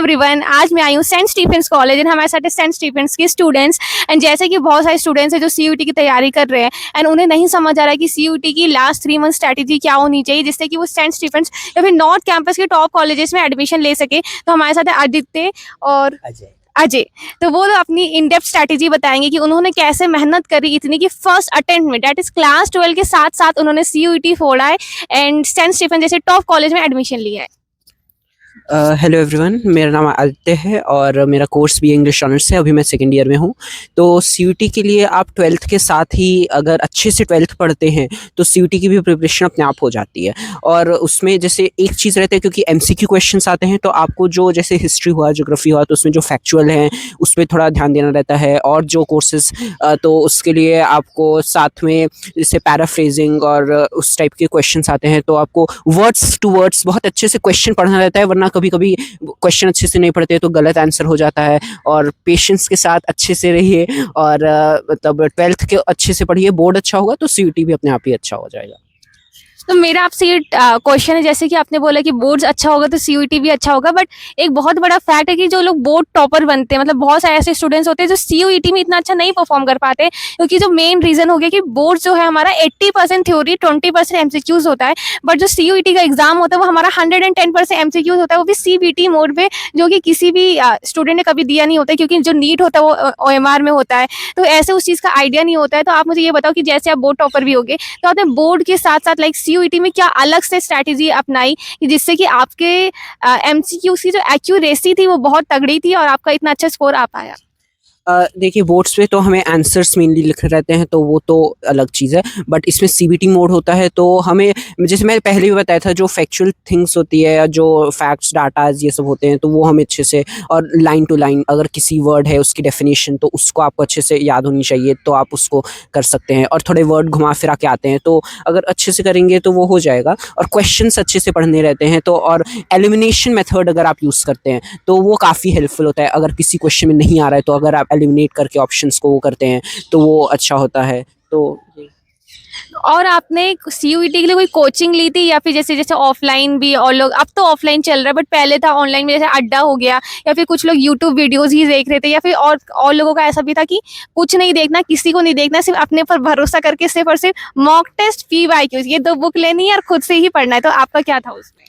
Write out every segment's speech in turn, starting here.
Everyone, आज मैं आई हूँ सेंट स्टीफेंस कॉलेज एंड हमारे साथ है सेंट स्टीफेंस के स्टूडेंट्स। एंड जैसे कि बहुत सारे स्टूडेंट्स हैं जो सीयूटी की तैयारी कर रहे हैं एंड उन्हें नहीं समझ आ रहा है कि सीयूटी की लास्ट 3 मंथ स्ट्रैटेजी क्या होनी चाहिए जिससे कि वो सेंट स्टीफेंस या फिर नॉर्थ कैंपस के टॉप कॉलेजेस में एडमिशन ले सके। तो हमारे साथ है आदित्य और अजय। तो वो अपनी इन डेप्थ स्ट्रैटेजी बताएंगे कि उन्होंने कैसे मेहनत करी इतनी कि फर्स्ट अटेम्प्ट में दैट इज क्लास 12 के साथ साथ उन्होंने सीयूटी फोड़ा है एंड सेंट स्टीफेंस जैसे टॉप कॉलेज में एडमिशन लिया है। हेलो एवरीवन, मेरा नाम आदित्य है और मेरा कोर्स भी इंग्लिश ऑनर्स है। अभी मैं सेकंड ईयर में हूँ। तो सीयूटी के लिए आप 12th के साथ ही अगर अच्छे से 12th पढ़ते हैं तो सीयूटी की भी प्रिपरेशन अपने आप हो जाती है। और उसमें जैसे एक चीज़ रहता है, क्योंकि एमसीक्यू क्वेश्चंस आते हैं तो आपको जो जैसे हिस्ट्री हुआ, ज्योग्राफी हुआ, तो उसमें जो फैक्चुअल हैं उस पर थोड़ा ध्यान देना रहता है। और जो कोर्सेज तो उसके लिए आपको साथ में जैसे पैराफ्रेजिंग और उस टाइप के क्वेश्चंस आते हैं, तो आपको वर्ड्स टू वर्ड्स बहुत अच्छे से क्वेश्चन पढ़ना रहता है, वरना कभी कभी क्वेश्चन अच्छे से नहीं पढ़ते तो गलत आंसर हो जाता है। और पेशेंस के साथ अच्छे से रहिए और मतलब 12th के अच्छे से पढ़िए। बोर्ड अच्छा होगा तो सीयूटी भी अपने आप ही अच्छा हो जाएगा। तो मेरा आपसे ये क्वेश्चन है, जैसे कि आपने बोला कि बोर्ड्स अच्छा होगा तो सीयूटी भी अच्छा होगा, बट एक बहुत बड़ा फैक्ट है कि जो लोग बोर्ड टॉपर बनते हैं, मतलब बहुत सारे ऐसे स्टूडेंट्स होते हैं जो सीयूटी में इतना अच्छा नहीं परफॉर्म कर पाते, क्योंकि जो मेन रीजन हो गया कि बोर्ड जो है हमारा 80% थ्योरी 20% एमसीक्यूज होता है, बट जो सीयूटी का एग्जाम होता है वो हमारा 110% एमसीक्यूज होता है, वो भी सीबीटी मोड पे, जो कि किसी भी स्टूडेंट ने कभी दिया नहीं होता, क्योंकि जो नीट होता है वो ओएमआर में होता है, तो ऐसे उस चीज़ का आइडिया नहीं होता है। तो आप मुझे ये बताओ कि जैसे आप बोर्ड टॉपर भी हो गए तो आपने बोर्ड के साथ साथ लाइक सीयूटी में क्या अलग से स्ट्रैटेजी अपनाई कि जिससे कि आपके एमसीक्यू की जो एक्यूरेसी थी वो बहुत तगड़ी थी और आपका इतना अच्छा स्कोर आ पाया? देखिए, बोर्ड्स पे तो हमें आंसर्स मेनली लिखे रहते हैं तो वो तो अलग चीज़ है, बट इसमें सीबीटी मोड होता है तो हमें, जैसे मैंने पहले भी बताया था, जो फैक्चुअल थिंग्स होती है या जो फैक्ट्स डाटाज ये सब होते हैं तो वो हमें अच्छे से, और लाइन टू लाइन अगर किसी वर्ड है उसकी डेफिनेशन तो उसको आपको अच्छे से याद होनी चाहिए, तो आप उसको कर सकते हैं। और थोड़े वर्ड घुमा फिरा के आते हैं तो अगर अच्छे से करेंगे तो वो हो जाएगा। और क्वेश्चंस अच्छे से पढ़ने रहते हैं तो, और एलिमिनेशन मेथड अगर आप यूज़ करते हैं तो वो काफ़ी हेल्पफुल होता है। अगर किसी क्वेश्चन में नहीं आ रहा है तो अगर आप एलिमिनेट करके ऑप्शंस को वो करते हैं तो वो अच्छा होता है। तो और आपने सीयूईटी के लिए कोई कोचिंग ली थी या फिर जैसे जैसे ऑफलाइन भी, और लोग अब तो ऑफलाइन चल रहा है बट पहले था ऑनलाइन में, जैसे अड्डा हो गया या फिर कुछ लोग यूट्यूब वीडियोस ही देख रहे थे, या फिर और लोगों का ऐसा भी था कि कुछ नहीं देखना, किसी को नहीं देखना, सिर्फ अपने पर भरोसा करके सिर्फ और सिर्फ मॉक टेस्ट पीवाईक्यूज ये 2 बुक लेनी है और खुद से ही पढ़ना है? तो आपका क्या था उसमें?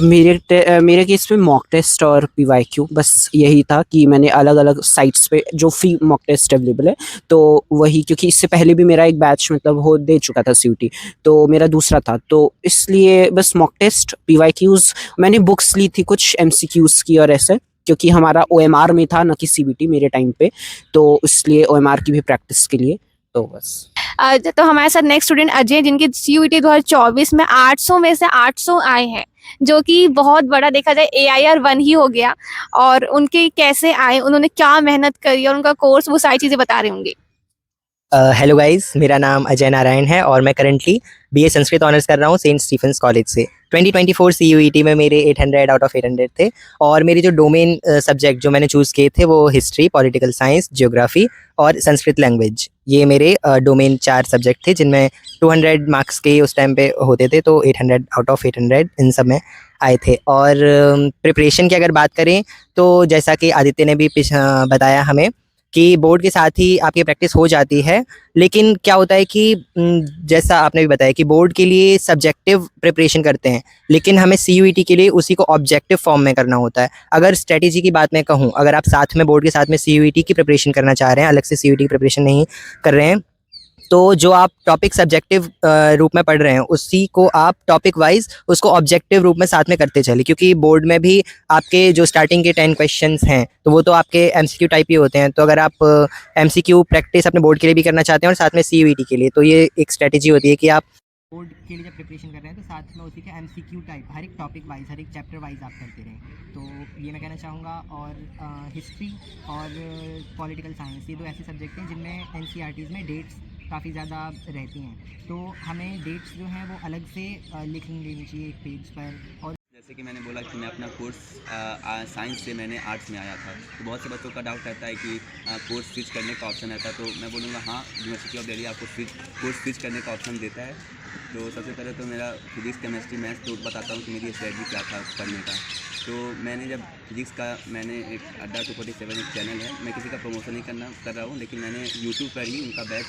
मेरे केस में मॉक टेस्ट और पीवाईक्यू बस यही था कि मैंने अलग अलग साइट्स पे जो फ्री मॉक टेस्ट अवेलेबल है तो वही, क्योंकि इससे पहले भी मेरा एक बैच मतलब हो दे चुका था सीयूटी, तो मेरा दूसरा था, तो इसलिए बस मॉक टेस्ट पीवाईक्यूज मैंने बुक्स ली थी कुछ एमसीक्यूज की और ऐसे, क्योंकि हमारा ओएमआर में था ना कि सीबीटी मेरे टाइम पे, तो इसलिए ओएमआर की भी प्रैक्टिस के लिए तो बस। तो हमारे साथ नेक्स्ट स्टूडेंट अजय, जिनके सीयूईटी 2024 में 800 में से 800 आए हैं, जो कि बहुत बड़ा देखा जाए AIR 1 ही हो गया। और उनके कैसे आए, उन्होंने क्या मेहनत करी और उनका कोर्स, वो सारी चीज़ें बता रहे होंगे। हेलो गाइस, मेरा नाम अजय नारायण है और मैं करंटली बीए संस्कृत ऑनर्स कर रहा हूँ सेंट स्टीफेंस कॉलेज से। 2024 सीयूईटी में मेरे 800 आउट ऑफ 800 थे और मेरे जो डोमेन सब्जेक्ट जो मैंने चूज़ किए थे वो हिस्ट्री, पॉलिटिकल साइंस, ज्योग्राफी और संस्कृत लैंग्वेज, ये मेरे डोमेन 4 सब्जेक्ट थे जिनमें 200 मार्क्स के उस टाइम पे होते थे, तो 800 आउट ऑफ 800 इन सब में आए थे। और प्रिपरेशन की अगर बात करें तो जैसा कि आदित्य ने भी बताया हमें कि बोर्ड के साथ ही आपकी प्रैक्टिस हो जाती है, लेकिन क्या होता है कि जैसा आपने भी बताया कि बोर्ड के लिए सब्जेक्टिव प्रिपरेशन करते हैं, लेकिन हमें सीयूईटी के लिए उसी को ऑब्जेक्टिव फॉर्म में करना होता है। अगर स्ट्रेटेजी की बात मैं कहूँ, अगर आप साथ में बोर्ड के साथ में सीयूईटी की प्रिपरेशन करना चाह रहे हैं, अलग से सीयूईटी की प्रिपरेशन नहीं कर रहे हैं, तो जो आप टॉपिक सब्जेक्टिव रूप में पढ़ रहे हैं उसी को आप टॉपिक वाइज उसको ऑब्जेक्टिव रूप में साथ में करते चले, क्योंकि बोर्ड में भी आपके जो स्टार्टिंग के 10 क्वेश्चंस हैं तो वो तो आपके एमसीक्यू टाइप ही होते हैं। तो अगर आप एमसीक्यू प्रैक्टिस अपने बोर्ड के लिए भी करना चाहते हैं और साथ में सीयूईटी के लिए, तो ये एक स्ट्रेटेजी होती है कि आप बोर्ड के लिए जब प्रिपरेशन कर रहे हैं तो साथ में उसी के एमसीक्यू टाइप हर एक टॉपिक वाइज, हर एक चैप्टर वाइज आप करते रहें। तो ये मैं कहना चाहूँगा। और हिस्ट्री और पॉलिटिकल साइंस, ये 2 ऐसे सब्जेक्ट हैं जिनमें एनसीईआरटीज़ में डेट्स काफ़ी ज़्यादा रहती हैं, तो हमें डेट्स जो हैं वो अलग से लिख लेनी चाहिए एक पेज पर। और जैसे कि मैंने बोला कि मैं अपना कोर्स साइंस से मैंने आर्ट्स में आया था, तो बहुत से बच्चों का डाउट रहता है कि कोर्स स्विच करने का ऑप्शन रहता है, तो मैं बोलूँगा हाँ, यूनिवर्सिटी ऑफ दिल्ली आपको कोर्स स्विच करने का ऑप्शन देता है। तो सबसे पहले तो मेरा फिजिक्स, केमिस्ट्री, मैथ्स तो बताता हूँ कि मेरी स्ट्रेटजी क्या था पढ़ने का। तो मैंने जब फिजिक्स का मैंने एक अड्डा 247 एक चैनल है, मैं किसी का प्रमोशन नहीं कर रहा हूँ, लेकिन मैंने यूट्यूब पर ही उनका बैच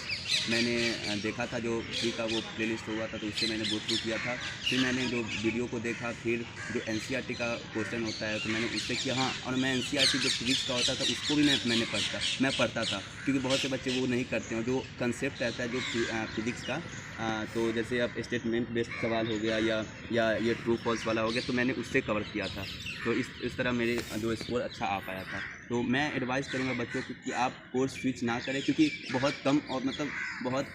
मैंने देखा था, जो फ्री का वो प्लेलिस्ट हुआ था, तो उससे मैंने गो थ्रू किया था। फिर मैंने जो वीडियो को देखा, फिर जो एनसीईआरटी का क्वेश्चन होता है तो मैंने उससे किया, हाँ, और मैं एनसीईआरटी जो फिजिक्स का होता था उसको भी मैं पढ़ता था, क्योंकि बहुत से बच्चे वो नहीं करते हैं। जो कंसेप्ट रहता है जो फिजिक्स का, तो जैसे अब स्टेटमेंट बेस्ड सवाल हो गया या ये ट्रू फॉल्स वाला हो गया, तो मैंने उससे कवर किया था। तो इस तरह मेरे जो स्कोर अच्छा आ पाया था। तो मैं एडवाइस करूँगा बच्चों को कि आप कोर्स स्विच ना करें, क्योंकि बहुत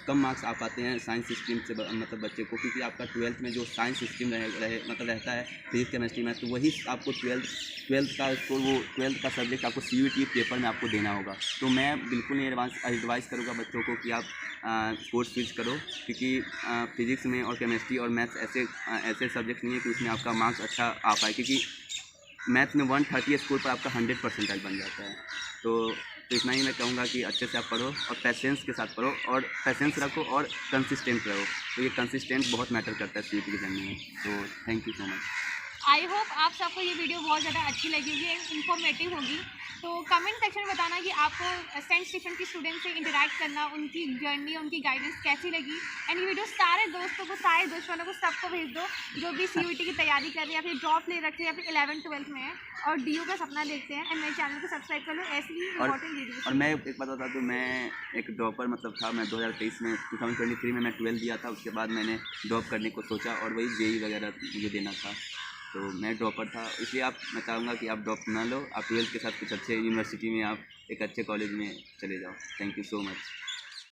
कम मार्क्स आ पाते हैं साइंस स्ट्रीम से मतलब बच्चे को, क्योंकि आपका 12th में जो साइंस स्ट्रीम रहता है फिजिक्स केमिस्ट्री में, तो वही आपको 12th का स्कोर, वो 12th का सब्जेक्ट आपको CUET पेपर में आपको देना होगा। तो मैं बिल्कुल नहीं एडवाइस करूँगा बच्चों को कि आप कोर्स स्विच करो, क्योंकि फिजिक्स में और केमिस्ट्री और मैथ्स ऐसे सब्जेक्ट नहीं है कि उसमें आपका मार्क्स अच्छा आ पाए, क्योंकि मैथ में 130 स्कोर पर आपका 100 परसेंटाइल बन जाता है। तो इतना ही मैं कहूँगा कि अच्छे से आप पढ़ो और पेशेंस के साथ पढ़ो, और पेशेंस रखो और कंसिस्टेंट रहो। तो ये कंसिस्टेंट बहुत मैटर करता है CUET के जर्नी में। तो thank you so much. I hope आप सबको ये वीडियो बहुत ज़्यादा अच्छी लगी होगी, इन्फॉर्मेटिव होगी। तो कमेंट सेक्शन में बताना कि आपको सेंट स्टीफन की स्टूडेंट से इंटरेक्ट करना, उनकी जर्नी, उनकी गाइडेंस कैसी लगी। एंड ये वीडियो सारे दोस्तों को, सारे दोस्त वालों को, सबको भेज दो जो भी CUET की तैयारी कर रहे हैं या फिर ड्रॉप ले रखे हैं या फिर 11th-12th में है और DU का सपना देखते हैं। एंड मेरे चैनल को सब्सक्राइब कर लो ऐसी ही इंपॉर्टेंट वीडियो। और मैं एक बात बता दूँ, मैं एक ड्रॉपर मतलब था। मैं 2023 में मैं 12 दिया था, उसके बाद मैंने ड्रॉप करने को सोचा और वही JEE वगैरह मुझे देना था, तो मैं ड्रॉपर था। इसलिए मैं चाहूँगा कि आप ड्रॉप ना लो, आप 12th के साथ कुछ अच्छे यूनिवर्सिटी में, आप एक अच्छे कॉलेज में चले जाओ। Thank you so much.